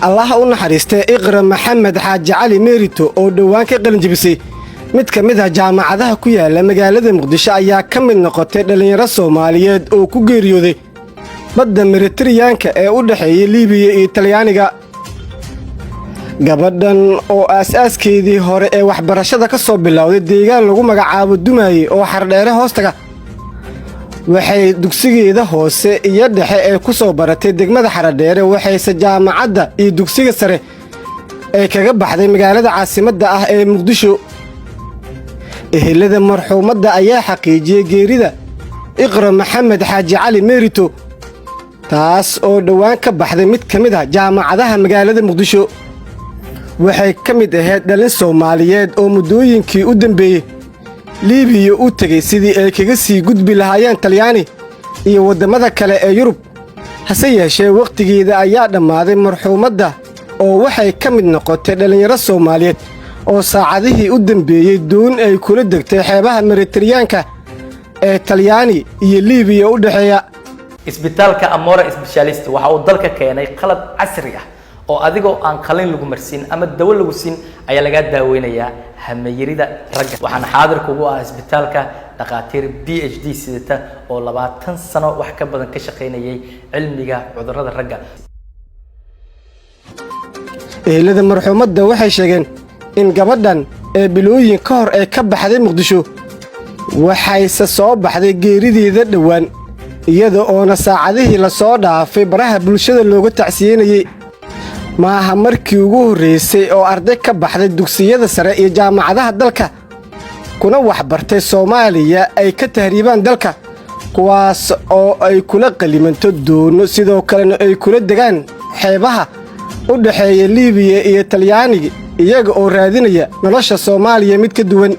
الله u naxariistay Iqra Maxamed Xaaji Cali Meerito oo dhawaan ka qalin jabisay mid ka mid ah jaamacadaha ku yaala magaalada Muqdisho ayaa ka mid noqotay dhalinyaro Soomaaliyeed oo ku geeriyooday badda Mediterranean-ka ee u dhaxeeyay Liibiya iyo Talyaaniga. gabadhan oo aasaskeedii hore ee waxbarashada ka soo bilowday deegaan lagu magacaabo Dumaye oo xardheere hoostaga waxay dugsigeeda hoose iyo dhexe ee ku soo baratay degmada Xardheere waxayse jaamacadda iyo dugsiga sare ee kaga baxday magaalada caasimadda ah ee Muqdisho. ehelada marxuumadda ayaa xaqiijiyay geerida Iqra Maxamed Xaaji Cali Meerito taas oo dhawaan ka baxday mid ka mid ah jaamacadaha magaalada Muqdisho. waxay ka mid ahayd dhalin Soomaaliyeed oo muddooyinkii u dambeeyay Liibiya u tagay sidii ay kaga sii gudbi lahaayeen Talyaani iyo wadamada kale ee Yurub. hase yeeshee waqtigeeda ayaa dhammaaday marxuumadda oo waxay ka mid noqotay dhalinyaro Soomaaliyeed oo saacadihii u dambeeyay doon ay kula degtay xeebaha Mediterranean-ka ee Talyaani iyo Liibiya u dhaxeeya. isbitaalka Amora Specialist waxa uu dalka keenay qalab casri ah oo adigoo aan qalin lagu marsin ama dawo lagu siin ayaa laga daaweynayaa hameeyirida ragga. waxaan xaadir kugu ah isbitaalka dhaqaatiir PhD sidata oo 20 sano wax ka badan ka shaqeynayay cilmiga cudurrada ragga. ehelada marxuumadda waxay sheegeen in gabadhan ee bilooyin ka hor ay ka baxday Muqdisho waxayse soo baxday geerideeda dhawaan iyada oo saacadihii la soo dhaafay baraha bulshada looga tacsiinayay. maaha markii ugu horeysay oo arday ka baxday dugsiyada sare iyo jaamacadaha dalka kuna waxbartay Soomaaliya ay ka tahriibaan dalka kuwaas oo ay kula qalimanto doono sidoo kalena ay kula degaan xeebaha u dhaxeeya Liibiya iyo Talyaaniga iyaga oo raadinaya nolosha Soomaaliya mid ka duwan.